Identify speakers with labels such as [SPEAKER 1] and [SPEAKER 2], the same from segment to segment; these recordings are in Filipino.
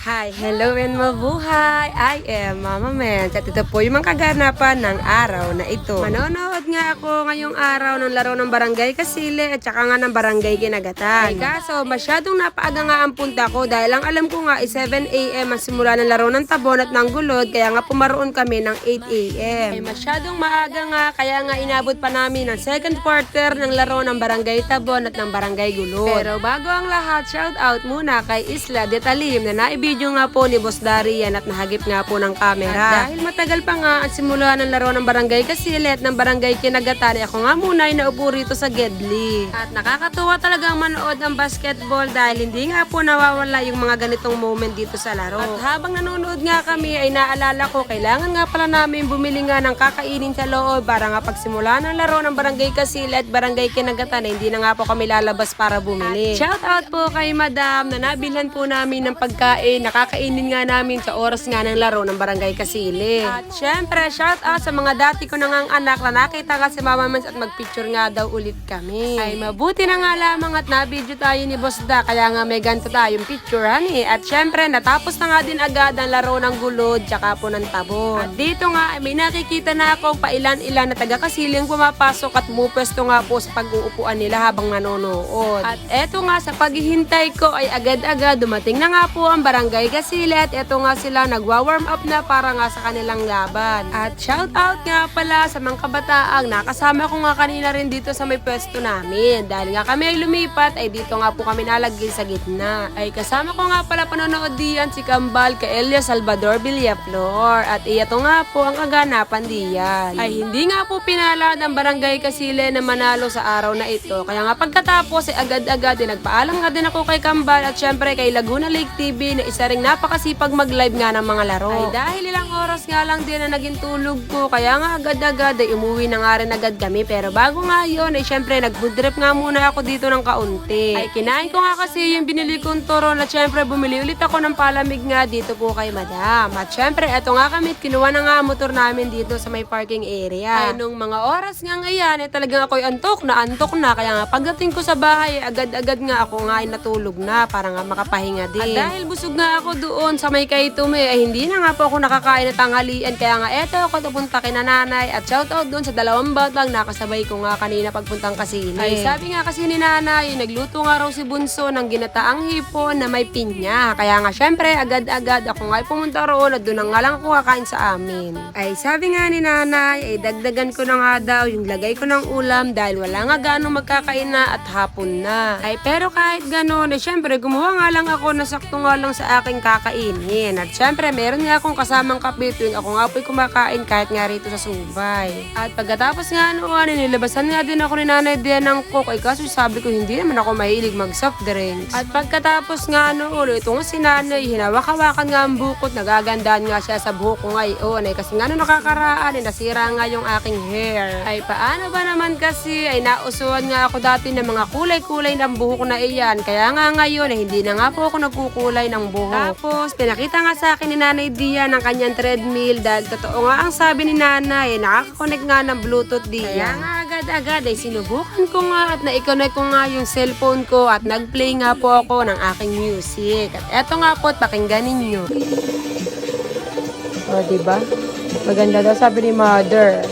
[SPEAKER 1] Hi, hello and mabuhay! I am Mama Mens at ito po yung mga kaganapan ng araw na ito. Manonood nga ako ngayong araw ng laro ng Barangay Kasile at saka nga ng Barangay Kinagatan. Ay kaso masyadong napaaga nga ang punta ko dahil ang alam ko nga ay 7 AM ang simula ng laro ng Tabon at ng Gulod kaya nga pumaroon kami ng 8 AM. Ay masyadong maaga nga kaya nga inabot pa namin ang second quarter ng laro ng Barangay Tabon at ng Barangay Gulod. Pero bago ang lahat, shout out muna kay Isla de Talim na naibigay nga po ni Boss Darian at nahagip nga po ng camera. At dahil matagal pa nga ang simula ng laro ng Barangay Kasile at ng Barangay Kinagatan, ako nga muna ay naupo rito sa Gedli. At nakakatuwa talagang manood ang basketball dahil hindi nga po nawawala yung mga ganitong moment dito sa laro. At habang nanonood nga kami ay naalala ko kailangan nga pala namin bumili nga ng kakainin sa loob para nga pagsimula ng laro ng Barangay Kasile at Barangay Kinagatan ay hindi na nga po kami lalabas para bumili. At shout out po kay Madam na nabilhan po namin ng pagkain nakakainin nga namin sa oras nga ng laro ng Barangay Kasile. At syempre, shout out sa mga dati ko nang anak na nakita nga si Mama Mens at magpicture nga daw ulit kami. Ay mabuti na nga lamang at nabidyo tayo ni Boss Da kaya nga may ganito tayong picture honey. At syempre, natapos na nga din agad ang laro ng Gulod tsaka po ng Tabon. At dito nga ay may nakikita na akong pailan-ilan na taga Kasiling pumapasok at mupwesto nga po sa pag-uupuan nila habang nanonood. At eto nga sa paghihintay ko ay agad-agad dumating na nga po ang Barangay Kasile at eto nga sila nagwa-warm up na para nga sa kanilang laban. At shout out nga pala sa mga kabataang nakasama ko nga kanina rin dito sa may pwesto namin. Dahil nga kami ay lumipat ay dito nga po kami nalagay sa gitna. Ay kasama ko nga pala panonood diyan si Kambal kay Elia Salvador Villaflor. At iyato nga po ang kaganapan diyan. Ay hindi nga po pinalad ang Barangay Kasile na manalo sa araw na ito. Kaya nga pagkatapos ay agad-agad nagpaalam nga din ako kay Kambal at syempre kay Laguna Lake TV na isa ring napakasipag mag-live nga ng mga laro. Ay dahil ilang oras nga lang din na naging tulog ko kaya nga agad-agad ay umuwi na nga rin agad kami. Pero bago nga yun ay syempre nag-food trip nga muna ako dito ng kaunti. Ay kinain ko nga kasi yung binili kong turon at syempre bumili ulit ako ng palamig nga dito po kay Madam. At syempre eto nga kami kinuha na nga motor namin dito sa may parking area. Ay nung mga oras nga ngayon ay talagang ako'y antok na kaya nga pagdating ko sa bahay ay agad-agad nga ako nga ay natulog na para nga makapahinga din. At dahil busog nga ako doon sa may Kaitume ay hindi na nga po ako nakakain na tanghalian kaya nga eto ako pupunta kina nanay at shoutout doon sa dalawang batang nakasabay ko nga kanina pagpuntang Kasile. Ay sabi nga kasi ni nanay nagluto nga raw si Bunso ng ginataang hipon na may pinya kaya nga syempre agad-agad ako nga ay pumunta roon at doon na nga lang ako kakain sa amin. Ay sabi nga ni nanay ay dagdagan ko na nga daw yung lagay ko ng ulam dahil wala nga ganong magkakain na at hapon na. Ay pero kahit ganon ay syempre gumawa nga lang ako na sakto nga lang sa aking kakainin. At syempre, meron nga akong kasamang kape tuwing ako nga po'y kumakain kahit nga rito sa Subay. At pagkatapos nga noon, nilabasan nga din ako ni Nanay Dian ng Coke. Ay kaso sabi ko, hindi naman ako mahilig mag soft drinks. At pagkatapos nga noon, ito nga si Nanay, hinawak-hawakan nga ang bukot, nagagandaan nga siya sa buhok ko ngayon. Ay kasi nga nung nakakaraan, ay nasira nga yung aking hair. Ay paano ba naman kasi, ay nausuan nga ako dati ng mga kulay-kulay ng buhok na iyan. Kaya nga ngayon, ay hindi na nga po ako nagkukulay ng buhok. Tapos, pinakita nga sa akin ni Nanay Dia ng kanyang treadmill dahil totoo nga ang sabi ni Nanay, nakaka-connect nga ng Bluetooth Dia. Kaya nga agad-agad ay sinubukan ko nga at na-connect ko nga yung cellphone ko at nag-play nga po ako ng aking music. At eto nga po, pakinggan ninyo. O, diba? Maganda daw sabi ni Mother.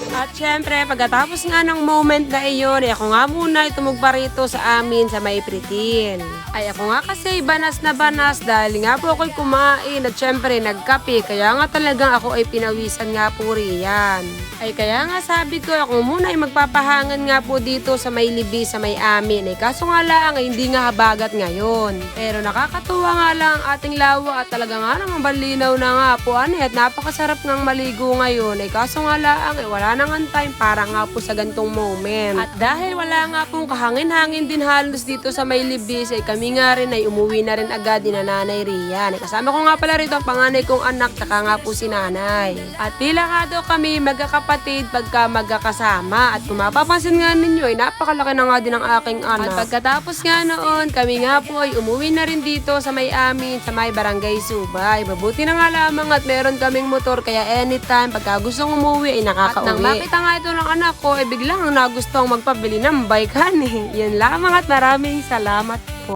[SPEAKER 1] At syempre, pagkatapos nga ng moment na iyon, ay ako nga muna itumugpa rito sa amin sa may Pritil. Ay ako nga kasi banas na banas dahil nga po ako'y kumain at syempre nagkape kaya nga talagang ako ay pinawisan nga po riyan. Ay kaya nga sabi ko ako muna ay magpapahangan nga po dito sa may libi sa may amin. Ay kaso nga lang ay hindi nga habagat ngayon. Pero nakakatuwa nga lang ang ating lawa at talaga nga naman balinaw na nga po at napakasarap ngang maligo ngayon. Ay kaso nga lang ay wala nang time para nga po sa gantong moment. At dahil wala nga pong kahangin-hangin din halos dito sa may libis ay kami nga rin ay umuwi na rin agad ni Nanay Rian. Kasama ko nga pala rito ang panganay kong anak tsaka nga po si Nanay. At tila nga daw kami magkakapatid pagka magkakasama. At kung mapapansin nga ninyo ay napakalaki na nga din ang aking anak. At pagkatapos nga noon kami nga po ay umuwi na rin dito sa may amin sa may Barangay Subay. Mabuti na nga lamang at meron kaming motor kaya anytime pagka gustong umuwi ay nakakauwi. At nang makita nga ito ng anak ko ay biglang nagustuhang magpabili ng bike honey. Yan lamang at maraming salamat po.